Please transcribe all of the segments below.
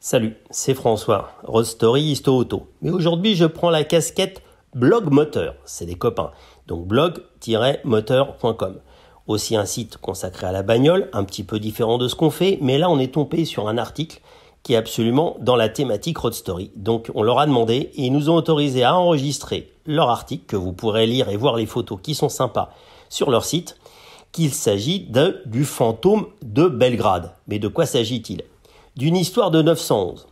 Salut, c'est François, Road Story Histo Auto. Mais aujourd'hui, je prends la casquette blog moteur, c'est des copains. Donc blog-moteur.com. Aussi un site consacré à la bagnole, un petit peu différent de ce qu'on fait, mais là on est tombé sur un article qui est absolument dans la thématique Road Story. Donc on leur a demandé et ils nous ont autorisé à enregistrer leur article, que vous pourrez lire et voir les photos qui sont sympas sur leur site, qu'il s'agit du fantôme de Belgrade. Mais de quoi s'agit-il ? D'une histoire de 911.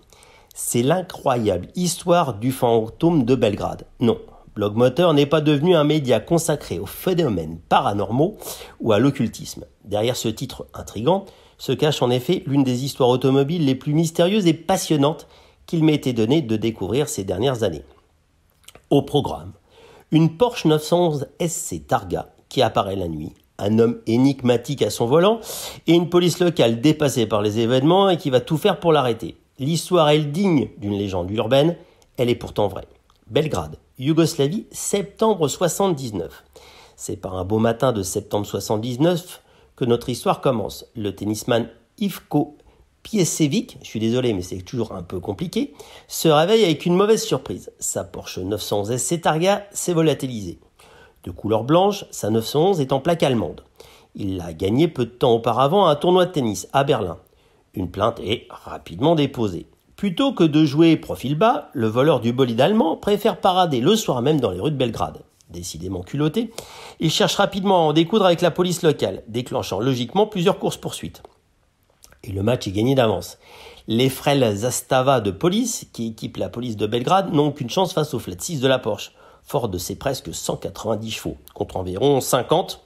C'est l'incroyable histoire du fantôme de Belgrade. Non, Blog Moteur n'est pas devenu un média consacré aux phénomènes paranormaux ou à l'occultisme. Derrière ce titre intrigant se cache en effet l'une des histoires automobiles les plus mystérieuses et passionnantes qu'il m'ait été donné de découvrir ces dernières années. Au programme, une Porsche 911 SC Targa qui apparaît la nuit, un homme énigmatique à son volant et une police locale dépassée par les événements et qui va tout faire pour l'arrêter. L'histoire est digne d'une légende urbaine, elle est pourtant vraie. Belgrade, Yougoslavie, septembre 79. C'est par un beau matin de septembre 79 que notre histoire commence. Le tennisman Ivko Pijesević, je suis désolé mais c'est toujours un peu compliqué, se réveille avec une mauvaise surprise. Sa Porsche 911 SC Targa s'est volatilisée. De couleur blanche, sa 911 est en plaque allemande. Il l'a gagnée peu de temps auparavant à un tournoi de tennis à Berlin. Une plainte est rapidement déposée. Plutôt que de jouer profil bas, le voleur du bolide allemand préfère parader le soir même dans les rues de Belgrade. Décidément culotté, il cherche rapidement à en découdre avec la police locale, déclenchant logiquement plusieurs courses-poursuites. Et le match est gagné d'avance. Les frêles Zastava de police, qui équipent la police de Belgrade, n'ont qu'une chance face au flat 6 de la Porsche, fort de ses presque 190 chevaux, contre environ 50,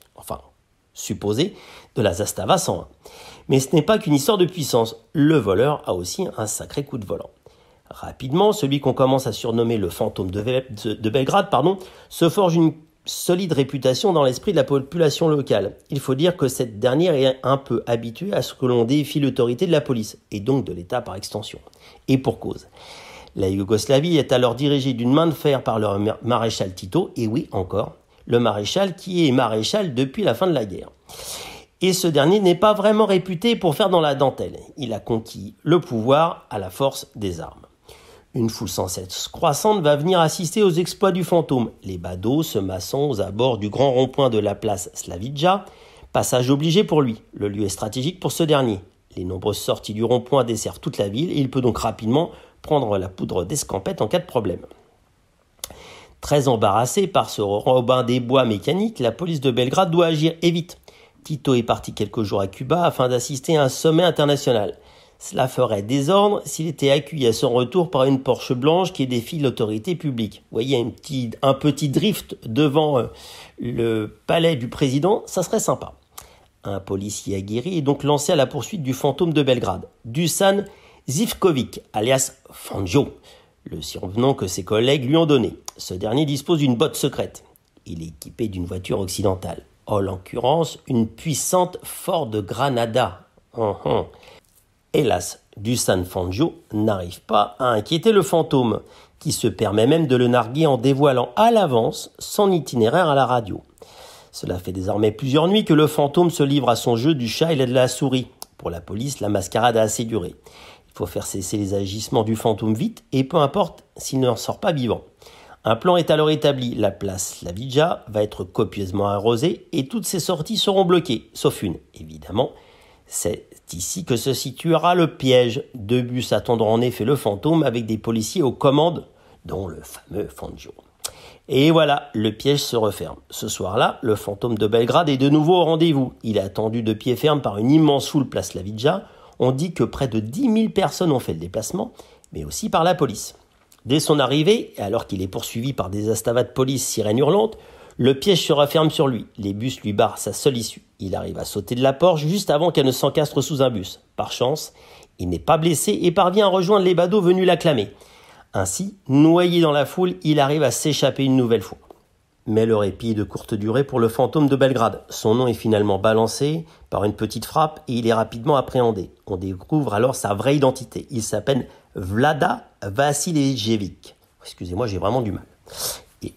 supposé, de la Zastava 101. Mais ce n'est pas qu'une histoire de puissance, le voleur a aussi un sacré coup de volant. Rapidement, celui qu'on commence à surnommer le fantôme de Belgrade, se forge une solide réputation dans l'esprit de la population locale. Il faut dire que cette dernière est un peu habituée à ce que l'on défie l'autorité de la police, et donc de l'État par extension. Et pour cause. La Yougoslavie est alors dirigée d'une main de fer par le maréchal Tito, et oui encore, le maréchal qui est maréchal depuis la fin de la guerre. Et ce dernier n'est pas vraiment réputé pour faire dans la dentelle. Il a conquis le pouvoir à la force des armes. Une foule sans cesse croissante va venir assister aux exploits du fantôme. Les badauds se massant aux abords du grand rond-point de la place Slavica, passage obligé pour lui. Le lieu est stratégique pour ce dernier. Les nombreuses sorties du rond-point desservent toute la ville et il peut donc rapidement prendre la poudre d'escampette en cas de problème. Très embarrassée par ce Robin des Bois mécanique, la police de Belgrade doit agir et vite. Tito est parti quelques jours à Cuba afin d'assister à un sommet international. Cela ferait désordre s'il était accueilli à son retour par une Porsche blanche qui défie l'autorité publique. Vous voyez, un petit drift devant le palais du président, ça serait sympa. Un policier aguerri est donc lancé à la poursuite du fantôme de Belgrade, Dusan Živković, alias Fangio, le surnom que ses collègues lui ont donné. Ce dernier dispose d'une botte secrète. Il est équipé d'une voiture occidentale. En l'occurrence, une puissante Ford Granada. Hélas, Dusan Fangio n'arrive pas à inquiéter le fantôme, qui se permet même de le narguer en dévoilant à l'avance son itinéraire à la radio. Cela fait désormais plusieurs nuits que le fantôme se livre à son jeu du chat et de la souris. Pour la police, la mascarade a assez duré. Il faut faire cesser les agissements du fantôme vite et peu importe s'il n'en sort pas vivant. Un plan est alors établi. La place Slavica va être copieusement arrosée et toutes ses sorties seront bloquées, sauf une. Évidemment, c'est ici que se situera le piège. 2 bus attendront en effet le fantôme avec des policiers aux commandes, dont le fameux Fangio. Et voilà, le piège se referme. Ce soir-là, le fantôme de Belgrade est de nouveau au rendez-vous. Il est attendu de pied ferme par une immense foule place Slavica. On dit que près de 10 000 personnes ont fait le déplacement, mais aussi par la police. Dès son arrivée, et alors qu'il est poursuivi par des astavas de police sirènes hurlantes, le piège se referme sur lui. Les bus lui barrent sa seule issue. Il arrive à sauter de la Porsche juste avant qu'elle ne s'encastre sous un bus. Par chance, il n'est pas blessé et parvient à rejoindre les badauds venus l'acclamer. Ainsi, noyé dans la foule, il arrive à s'échapper une nouvelle fois. Mais le répit est de courte durée pour le fantôme de Belgrade. Son nom est finalement balancé par une petite frappe et il est rapidement appréhendé. On découvre alors sa vraie identité. Il s'appelle Vlada Vasiljević. Excusez-moi, j'ai vraiment du mal. Et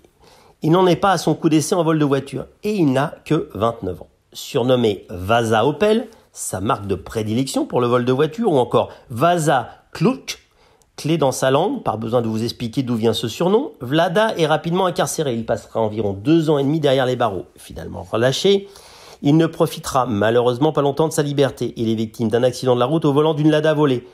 il n'en est pas à son coup d'essai en vol de voiture et il n'a que 29 ans. Surnommé Vasa Opel, sa marque de prédilection pour le vol de voiture, ou encore Vasa Kluch, clé dans sa langue, pas besoin de vous expliquer d'où vient ce surnom. Vlada est rapidement incarcéré. Il passera environ 2 ans et demi derrière les barreaux. Finalement relâché, il ne profitera malheureusement pas longtemps de sa liberté. Il est victime d'un accident de la route au volant d'une Lada volée,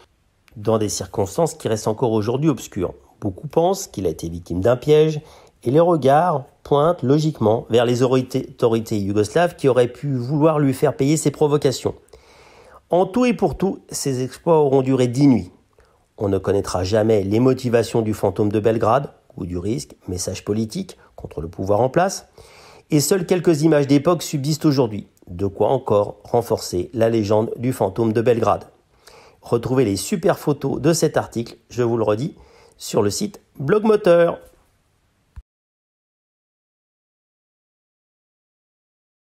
dans des circonstances qui restent encore aujourd'hui obscures. Beaucoup pensent qu'il a été victime d'un piège et les regards pointent logiquement vers les autorités yougoslaves qui auraient pu vouloir lui faire payer ses provocations. En tout et pour tout, ces exploits auront duré 10 nuits. On ne connaîtra jamais les motivations du fantôme de Belgrade, ou du risque, message politique contre le pouvoir en place, et seules quelques images d'époque subsistent aujourd'hui, de quoi encore renforcer la légende du fantôme de Belgrade. Retrouvez les super photos de cet article, je vous le redis, sur le site Blog Moteur.